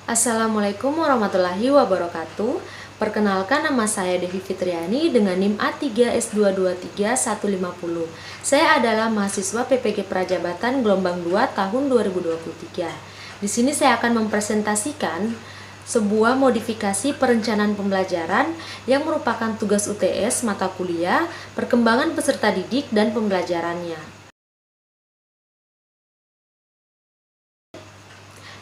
Assalamualaikum warahmatullahi wabarakatuh. Perkenalkan, nama saya Devi Fitriani dengan NIM A3S223-150. Saya adalah mahasiswa PPG Prajabatan gelombang 2 tahun 2023. Di sini saya akan mempresentasikan sebuah modifikasi perencanaan pembelajaran yang merupakan tugas UTS mata kuliah, perkembangan peserta didik dan pembelajarannya.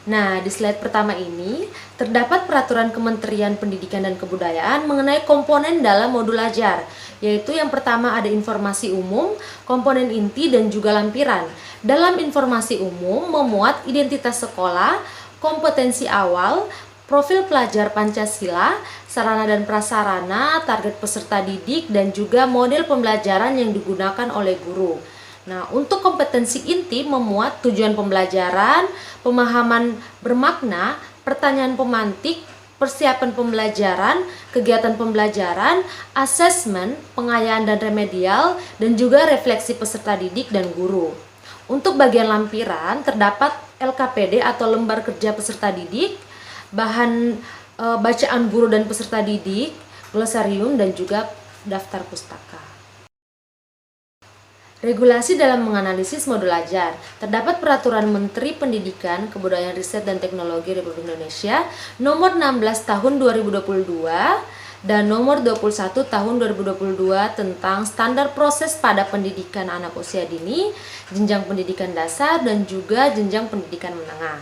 Nah, di slide pertama ini terdapat peraturan Kementerian Pendidikan dan Kebudayaan mengenai komponen dalam modul ajar, yaitu yang pertama ada informasi umum, komponen inti, dan juga lampiran. Dalam informasi umum memuat identitas sekolah, kompetensi awal, profil pelajar Pancasila, sarana dan prasarana, target peserta didik, dan juga model pembelajaran yang digunakan oleh guru. Nah, untuk kompetensi inti memuat tujuan pembelajaran, pemahaman bermakna, pertanyaan pemantik, persiapan pembelajaran, kegiatan pembelajaran, asesmen, pengayaan dan remedial, dan juga refleksi peserta didik dan guru. Untuk bagian lampiran terdapat LKPD atau lembar kerja peserta didik, bahan bacaan guru dan peserta didik, glosarium, dan juga daftar pustaka. Regulasi dalam menganalisis modul ajar. Terdapat Peraturan Menteri Pendidikan, Kebudayaan, Riset, dan Teknologi Republik Indonesia Nomor 16 Tahun 2022 dan Nomor 21 Tahun 2022 tentang standar proses pada pendidikan anak usia dini, jenjang pendidikan dasar, dan juga jenjang pendidikan menengah.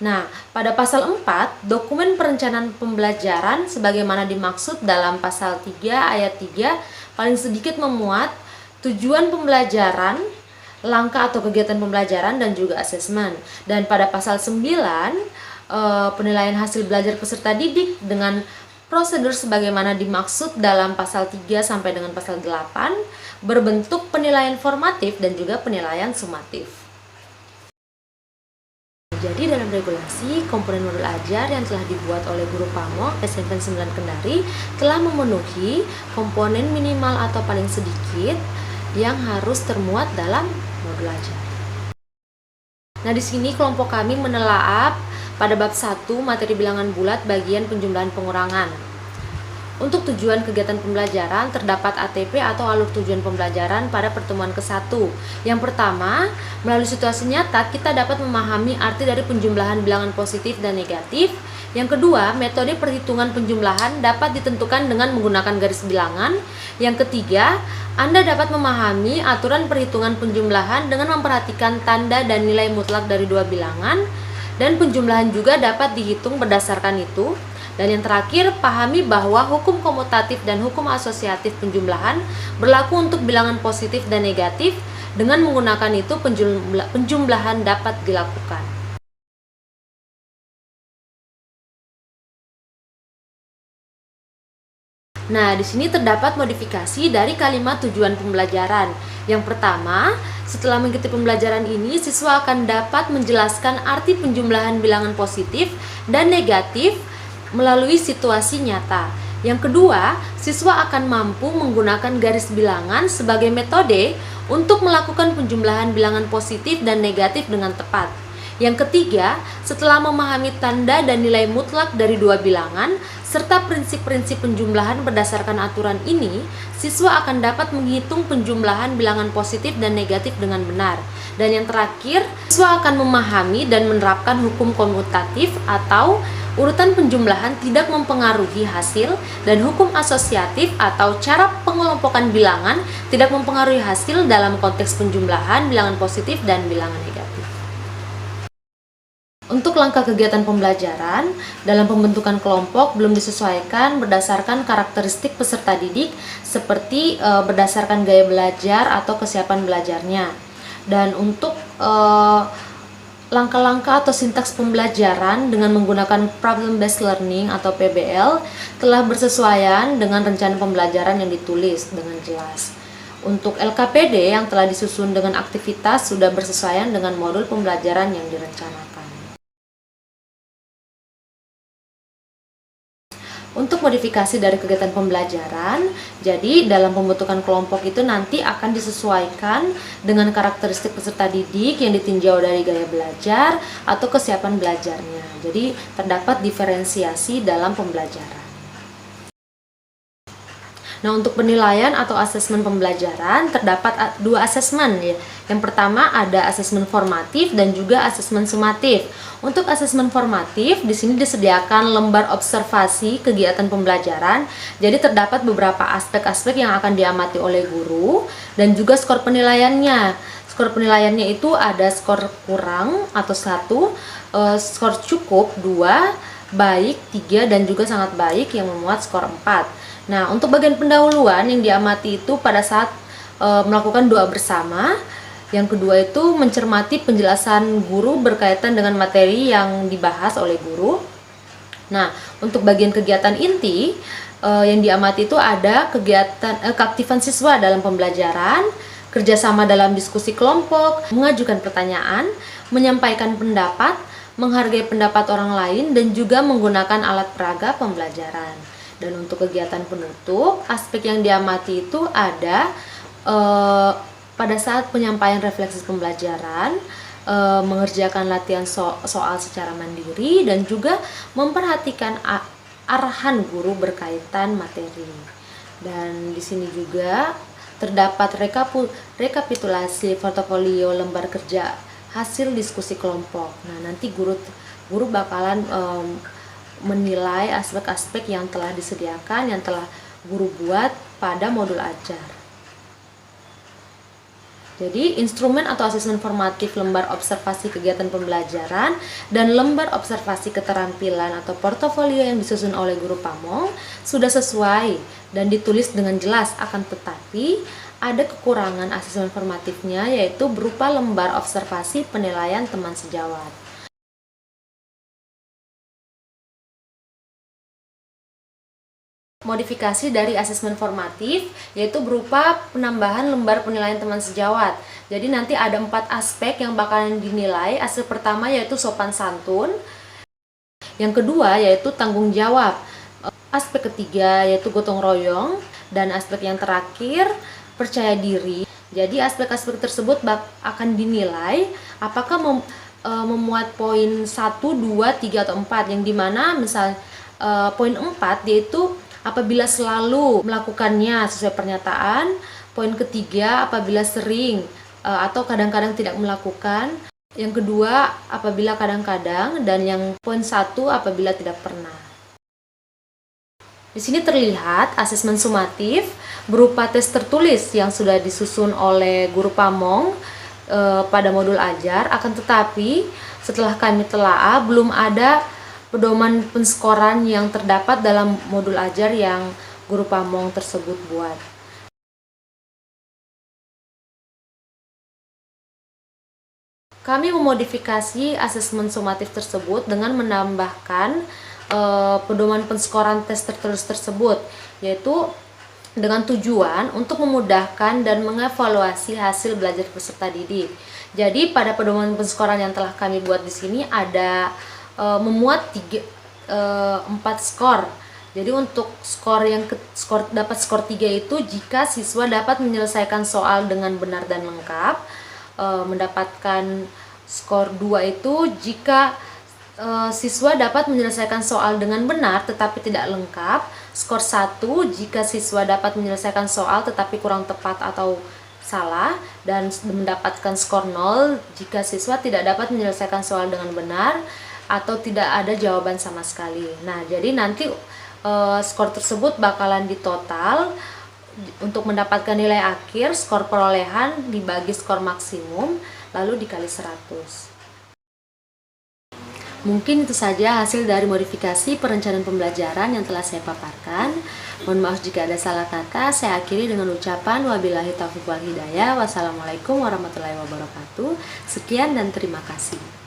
Nah, pada pasal 4, dokumen perencanaan pembelajaran sebagaimana dimaksud dalam pasal 3 ayat 3 paling sedikit memuat tujuan pembelajaran, langkah atau kegiatan pembelajaran, dan juga asesmen. Dan pada pasal 9, penilaian hasil belajar peserta didik dengan prosedur sebagaimana dimaksud dalam pasal 3 sampai dengan pasal 8 berbentuk penilaian formatif dan juga penilaian sumatif. Jadi dalam regulasi, komponen modul ajar yang telah dibuat oleh Guru Pamong SMP 9 Kendari telah memenuhi komponen minimal atau paling sedikit yang harus termuat dalam modul ajar. Nah, di sini kelompok kami menelaah pada bab 1 materi bilangan bulat bagian penjumlahan pengurangan. Untuk tujuan kegiatan pembelajaran terdapat ATP atau alur tujuan pembelajaran pada pertemuan ke-1. Yang pertama, melalui situasi nyata kita dapat memahami arti dari penjumlahan bilangan positif dan negatif. Yang kedua, metode perhitungan penjumlahan dapat ditentukan dengan menggunakan garis bilangan. Yang ketiga, Anda dapat memahami aturan perhitungan penjumlahan dengan memperhatikan tanda dan nilai mutlak dari dua bilangan. Dan penjumlahan juga dapat dihitung berdasarkan itu. Dan yang terakhir, pahami bahwa hukum komutatif dan hukum asosiatif penjumlahan berlaku untuk bilangan positif dan negatif. Dengan menggunakan itu, penjumlahan dapat dilakukan. Nah, di sini terdapat modifikasi dari kalimat tujuan pembelajaran. Yang pertama, setelah mengikuti pembelajaran ini, siswa akan dapat menjelaskan arti penjumlahan bilangan positif dan negatif melalui situasi nyata. Yang kedua, siswa akan mampu menggunakan garis bilangan sebagai metode untuk melakukan penjumlahan bilangan positif dan negatif dengan tepat. Yang ketiga, setelah memahami tanda dan nilai mutlak dari dua bilangan serta prinsip-prinsip penjumlahan berdasarkan aturan ini, siswa akan dapat menghitung penjumlahan bilangan positif dan negatif dengan benar. Dan yang terakhir, siswa akan memahami dan menerapkan hukum komutatif atau urutan penjumlahan tidak mempengaruhi hasil, dan hukum asosiatif atau cara pengelompokan bilangan tidak mempengaruhi hasil dalam konteks penjumlahan bilangan positif dan bilangan negatif. Untuk langkah kegiatan pembelajaran, dalam pembentukan kelompok belum disesuaikan berdasarkan karakteristik peserta didik seperti berdasarkan gaya belajar atau kesiapan belajarnya. Dan untuk langkah-langkah atau sintaks pembelajaran dengan menggunakan problem based learning atau PBL telah bersesuaian dengan rencana pembelajaran yang ditulis dengan jelas. Untuk LKPD yang telah disusun dengan aktivitas sudah bersesuaian dengan modul pembelajaran yang direncanakan. Untuk modifikasi dari kegiatan pembelajaran, jadi dalam pembentukan kelompok itu nanti akan disesuaikan dengan karakteristik peserta didik yang ditinjau dari gaya belajar atau kesiapan belajarnya. Jadi terdapat diferensiasi dalam pembelajaran. Nah, untuk penilaian atau asesmen pembelajaran terdapat dua asesmen ya. Yang pertama ada asesmen formatif dan juga asesmen sumatif. Untuk asesmen formatif di sini disediakan lembar observasi kegiatan pembelajaran. Jadi terdapat beberapa aspek-aspek yang akan diamati oleh guru dan juga skor penilaiannya. Skor penilaiannya itu ada skor kurang atau 1, skor cukup 2, baik 3 dan juga sangat baik yang memuat skor 4. Nah, untuk bagian pendahuluan yang diamati itu pada saat melakukan doa bersama. Yang kedua itu mencermati penjelasan guru berkaitan dengan materi yang dibahas oleh guru. Nah, untuk bagian kegiatan inti yang diamati itu ada kegiatan keaktifan siswa dalam pembelajaran, kerjasama dalam diskusi kelompok, mengajukan pertanyaan, menyampaikan pendapat, menghargai pendapat orang lain, dan juga menggunakan alat peraga pembelajaran. Dan untuk kegiatan penutup, aspek yang diamati itu ada pada saat penyampaian refleksi pembelajaran, mengerjakan latihan soal secara mandiri, dan juga memperhatikan arahan guru berkaitan materi. Dan di sini juga terdapat rekapitulasi portofolio lembar kerja hasil diskusi kelompok. Nah, nanti guru bakalan menilai aspek-aspek yang telah disediakan, yang telah guru buat pada modul ajar. Jadi, instrumen atau asesmen formatif lembar observasi kegiatan pembelajaran dan lembar observasi keterampilan atau portofolio yang disusun oleh guru pamong sudah sesuai dan ditulis dengan jelas, akan tetapi ada kekurangan asesmen formatifnya, yaitu berupa lembar observasi penilaian teman sejawat. Modifikasi dari asesmen formatif yaitu berupa penambahan lembar penilaian teman sejawat. Jadi nanti ada 4 aspek yang bakalan dinilai. Aspek pertama yaitu sopan santun, yang kedua yaitu tanggung jawab, aspek ketiga yaitu gotong royong, dan aspek yang terakhir percaya diri. Jadi aspek-aspek tersebut akan dinilai apakah memuat poin 1, 2, 3, atau 4, yang dimana misal poin 4 yaitu apabila selalu melakukannya sesuai pernyataan, poin ketiga apabila sering atau kadang-kadang tidak melakukan, yang kedua apabila kadang-kadang, dan yang poin 1 apabila tidak pernah. Di sini terlihat asesmen sumatif berupa tes tertulis yang sudah disusun oleh guru pamong pada modul ajar, akan tetapi setelah kami telaah belum ada pedoman penskoran yang terdapat dalam modul ajar yang guru pamong tersebut buat. Kami memodifikasi asesmen sumatif tersebut dengan menambahkan pedoman penskoran tes tertulis tersebut, yaitu dengan tujuan untuk memudahkan dan mengevaluasi hasil belajar peserta didik. Jadi pada pedoman penskoran yang telah kami buat di sini ada memuat 4 skor. Jadi untuk dapat skor 3 itu jika siswa dapat menyelesaikan soal dengan benar dan lengkap. Mendapatkan skor 2 itu jika siswa dapat menyelesaikan soal dengan benar tetapi tidak lengkap. Skor 1 jika siswa dapat menyelesaikan soal tetapi kurang tepat atau salah, dan mendapatkan skor 0 jika siswa tidak dapat menyelesaikan soal dengan benar atau tidak ada jawaban sama sekali. Nah, jadi nanti skor tersebut bakalan ditotal untuk mendapatkan nilai akhir. Skor perolehan dibagi skor maksimum lalu dikali 100. Mungkin itu saja hasil dari modifikasi perencanaan pembelajaran yang telah saya paparkan. Mohon maaf jika ada salah kata. Saya akhiri dengan ucapan wabillahi taufiq wal hidayah. Wassalamualaikum warahmatullahi wabarakatuh. Sekian dan terima kasih.